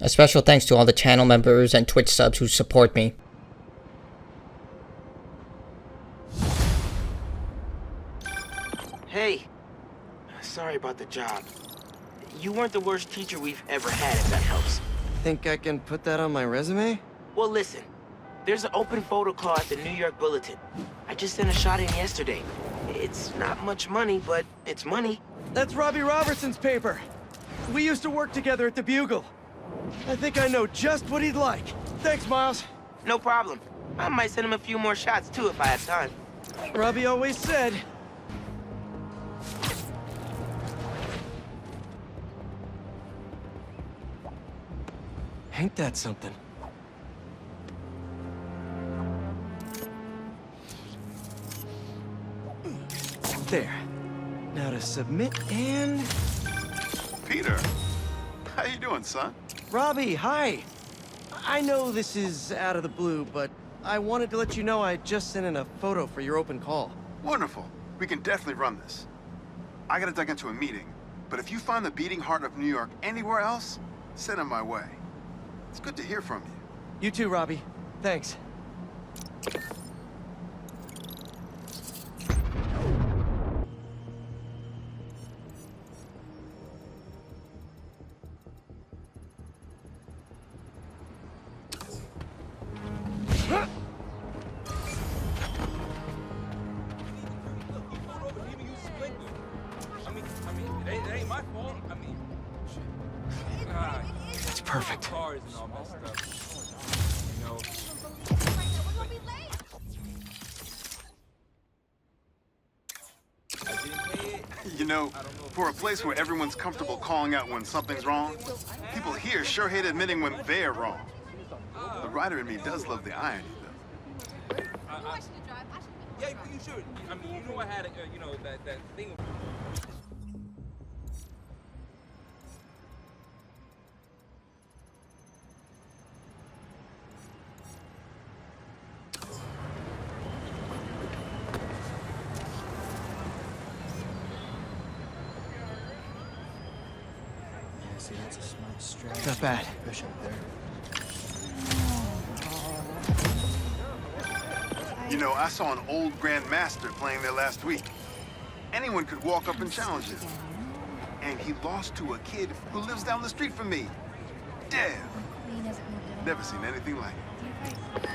A special thanks to all the channel members and Twitch subs who support me. Hey, sorry about the job. You weren't the worst teacher we've ever had, if that helps. Think I can put that on my resume? Well, listen. There's an open photo call at the New York Bulletin. I just sent a shot in yesterday. It's not much money, but it's money. That's Robbie Robertson's paper. We used to work together at the Bugle. I think I know just what he'd like. Thanks, Miles. No problem. I might send him a few more shots, too, if I have time. Robbie always said... Ain't that something? There. Now to submit and... Peter, how you doing, son? Robbie, hi. I know this is out of the blue, but I wanted to let you know I just sent in a photo for your open call. Wonderful. We can definitely run this. I gotta duck into a meeting, but if you find the beating heart of New York anywhere else, send him my way. It's good to hear from you. You too, Robbie. Thanks. It ain't my fault. I mean, That's perfect. cars and all messed up. You know. I didn't pay it. You know, for a place where everyone's comfortable calling out when something's wrong, people here sure hate admitting when they're wrong. The writer in me does love the irony, though. Yeah, you should. I mean, you know I had, you know, that thing. See, that's a smart strategy. Not bad. Push up there. You know, I saw an old Grand Master playing there last week. Anyone could walk up and challenge him. And he lost to a kid who lives down the street from me. Dev. Never seen anything like it.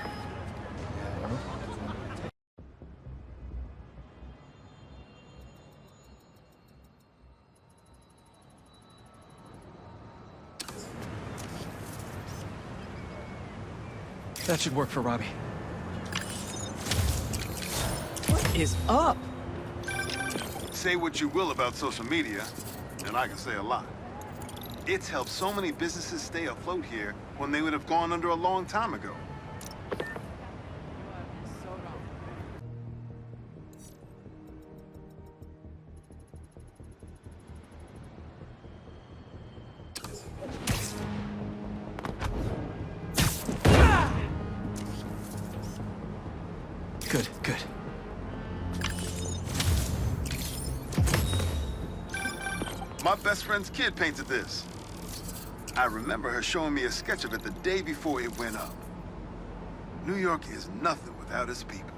That should work for Robbie. What is up? Say what you will about social media, and I can say a lot. It's helped so many businesses stay afloat here when they would have gone under a long time ago. Good, good. My best friend's kid painted this. I remember her showing me a sketch of it the day before it went up. New York is nothing without its people.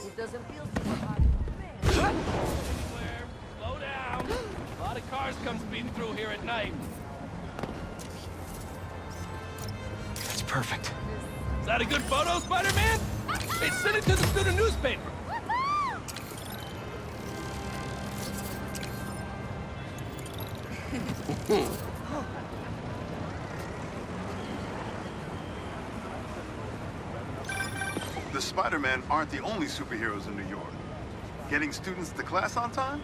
It doesn't feel so hot. Slow down. A lot of cars come speeding through here at night. That's perfect. Is that a good photo, Spider-Man? Hey, send it to the student newspaper. The Spider-Man aren't the only superheroes in New York. Getting students to class on time?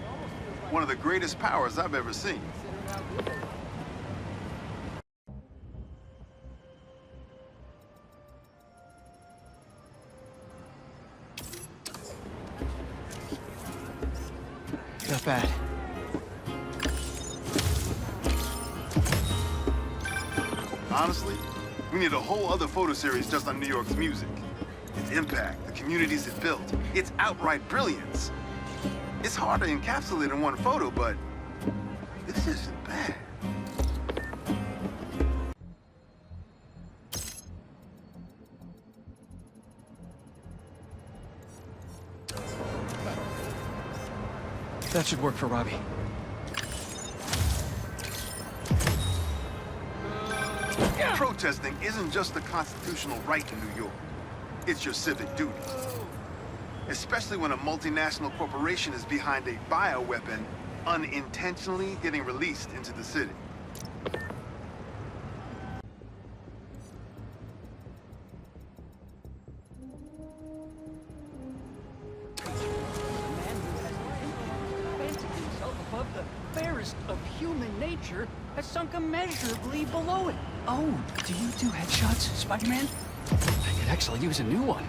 One of the greatest powers I've ever seen. Not bad. Honestly, we need a whole other photo series just on New York's music. Its impact, the communities it built, its outright brilliance. It's hard to encapsulate in one photo, but this isn't bad. That should work for Robbie. Protesting isn't just a constitutional right in New York. It's your civic duty. Especially when a multinational corporation is behind a bioweapon unintentionally getting released into the city. Above the fairest of human nature has sunk immeasurably below it. Oh, do you do headshots, Spider-Man? I could actually use a new one.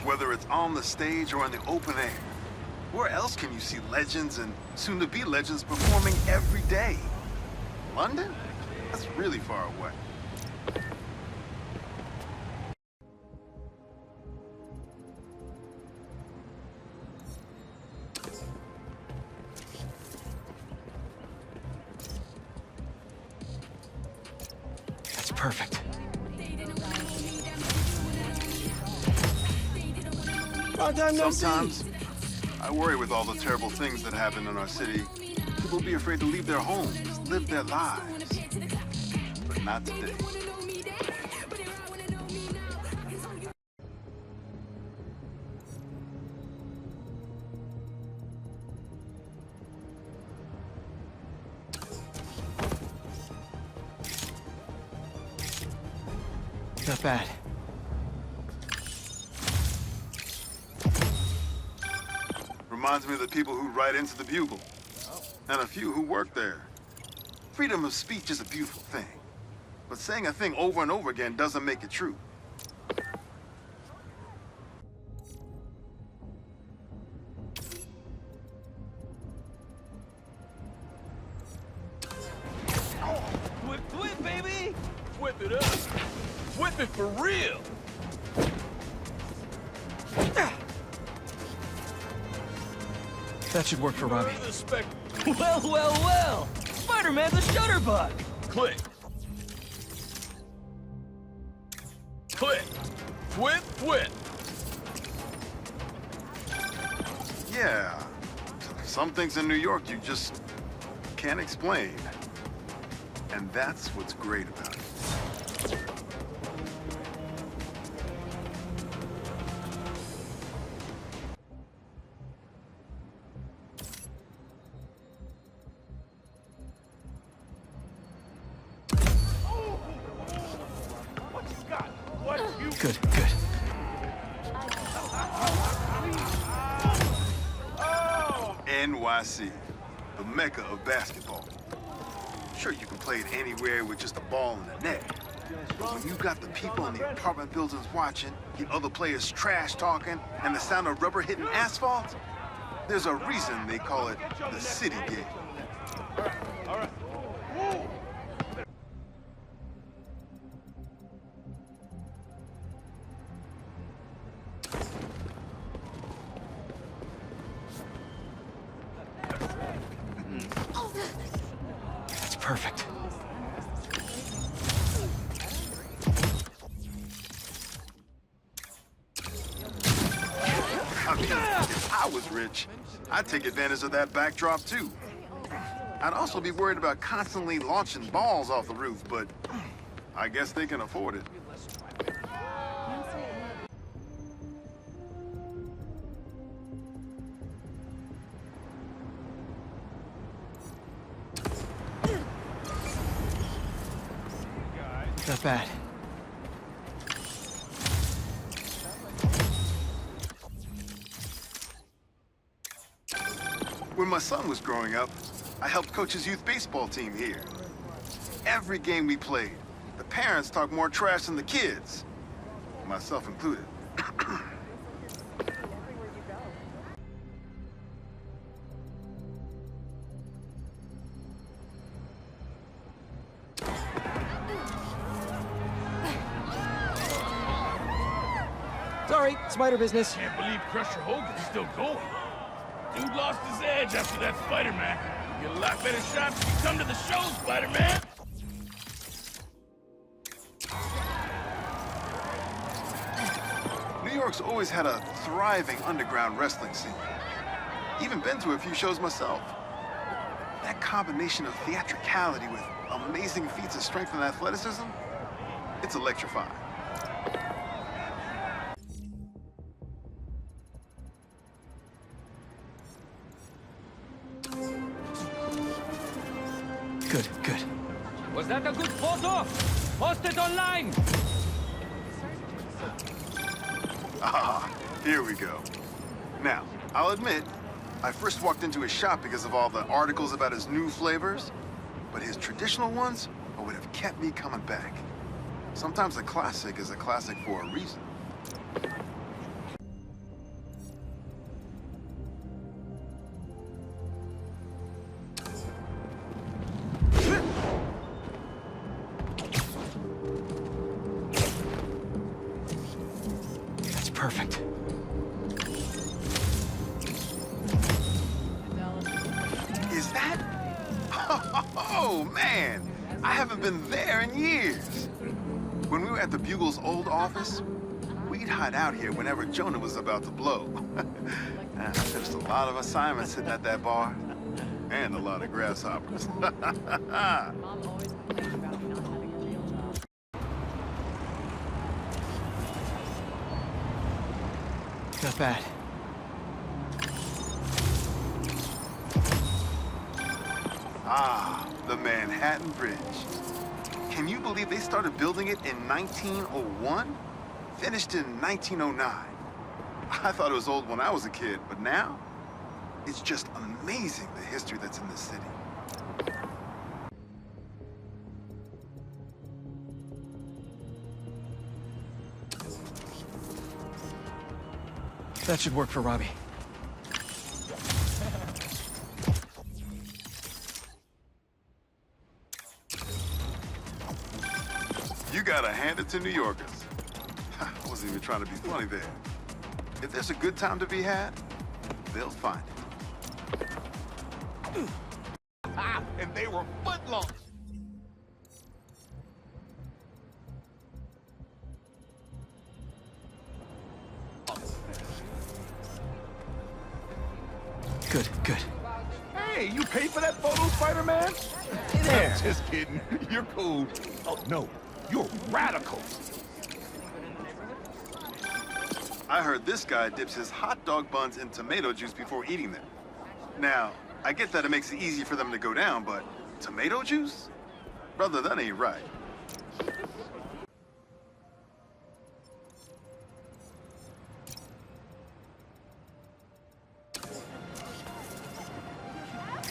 Whether it's on the stage or in the open air, where else can you see legends and soon-to-be legends performing every day? London? That's really far away. That's perfect. Long time no see. Sometimes, I worry with all the terrible things that happen in our city. People be afraid to leave their homes, live their lives. But not today. Not bad. Reminds me of the people who write into the Bugle. And a few who work there. Freedom of speech is a beautiful thing. But saying a thing over and over again doesn't make it true. Whip, whip, baby! Whip it up. Whip it for real. That should work for Robbie. Well, well, well! Spider-Man's a shutterbug! Click. Click. Whip, whip. Yeah. Some things in New York you just can't explain. And that's what's great about it. Good, good. NYC, the mecca of basketball. Sure, you can play it anywhere with just a ball and a net. But when you got the people in the apartment buildings watching, the other players trash talking, and the sound of rubber hitting asphalt, there's a reason they call it the city game. All right. That's perfect. I mean, if I was rich, I'd take advantage of that backdrop too. I'd also be worried about constantly launching balls off the roof, but I guess they can afford it. Not bad. When my son was growing up, I helped coach his youth baseball team here. Every game we played, the parents talked more trash than the kids, myself included. Sorry, spider business. Can't believe Crusher Hogan's still going. Dude lost his edge after that Spider-Man. You get a lot better shots if you come to the show, Spider-Man. New York's always had a thriving underground wrestling scene. Even been to a few shows myself. That combination of theatricality with amazing feats of strength and athleticism, it's electrifying. Good, good. Was that a good photo? Post it online! Ah, here we go. Now, I'll admit, I first walked into his shop because of all the articles about his new flavors, but his traditional ones would have kept me coming back. Sometimes a classic is a classic for a reason. That's perfect. Is that? Oh, man! I haven't been there in years. When we were at the Bugle's old office, we'd hide out here whenever Jonah was about to blow. There's a lot of assignments sitting at that bar, and a lot of grasshoppers. Not bad. Ah, the Manhattan Bridge. Can you believe they started building it in 1901? Finished in 1909. I thought it was old when I was a kid, but now, it's just amazing the history that's in this city. That should work for Robbie. You gotta hand it to New Yorkers. I wasn't even trying to be funny there. If there's a good time to be had, they'll find it. Ah, and they were footlong. Good, good. Hey, you paid for that photo, Spider-Man? There. Just kidding. You're cool. Oh, no. You're radical. I heard this guy dips his hot dog buns in tomato juice before eating them. Now, I get that it makes it easy for them to go down, but tomato juice? Brother, that ain't right.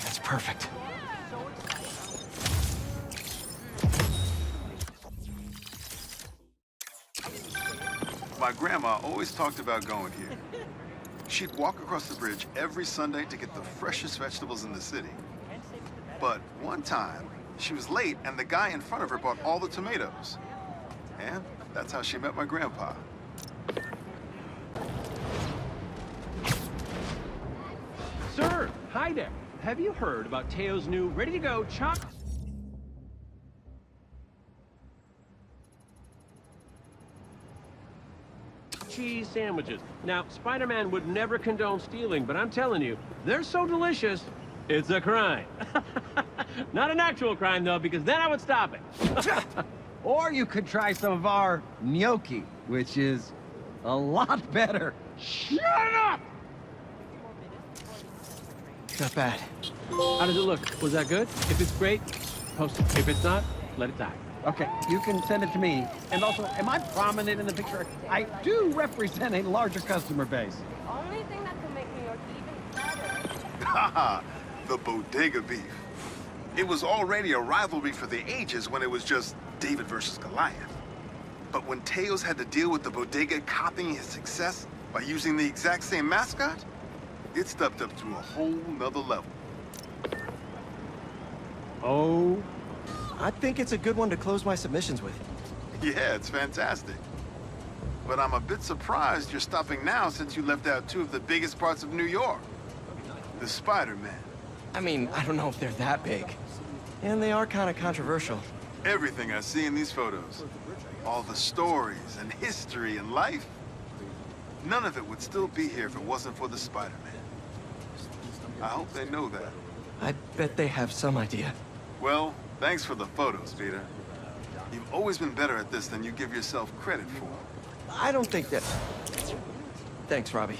That's perfect. My grandma always talked about going here. She'd walk across the bridge every Sunday to get the freshest vegetables in the city. But one time, she was late and the guy in front of her bought all the tomatoes. And that's how she met my grandpa. Sir, hi there. Have you heard about Teo's new ready-to-go chocolate cheese sandwiches? Now, Spider-Man would never condone stealing, but I'm telling you, they're so delicious, it's a crime. Not an actual crime, though, because then I would stop it. Or you could try some of our gnocchi, which is a lot better. Shut up! Not bad. How does it look? Was that good? If it's great, post it. If it's not, let it die. Okay, you can send it to me. And also, am I prominent in the picture? I do represent a larger customer base. Only thing that can make New York even better. Haha, the bodega beef. It was already a rivalry for the ages when it was just David versus Goliath. But when Teos had to deal with the bodega copying his success by using the exact same mascot, it stepped up to a whole nother level. Oh. I think it's a good one to close my submissions with. Yeah, it's fantastic. But I'm a bit surprised you're stopping now since you left out two of the biggest parts of New York. The Spider-Man. I mean, I don't know if they're that big. And they are kind of controversial. Everything I see in these photos. All the stories and history and life. None of it would still be here if it wasn't for the Spider-Man. I hope they know that. I bet they have some idea. Well, thanks for the photos, Peter. You've always been better at this than you give yourself credit for. I don't think that... Thanks, Robbie.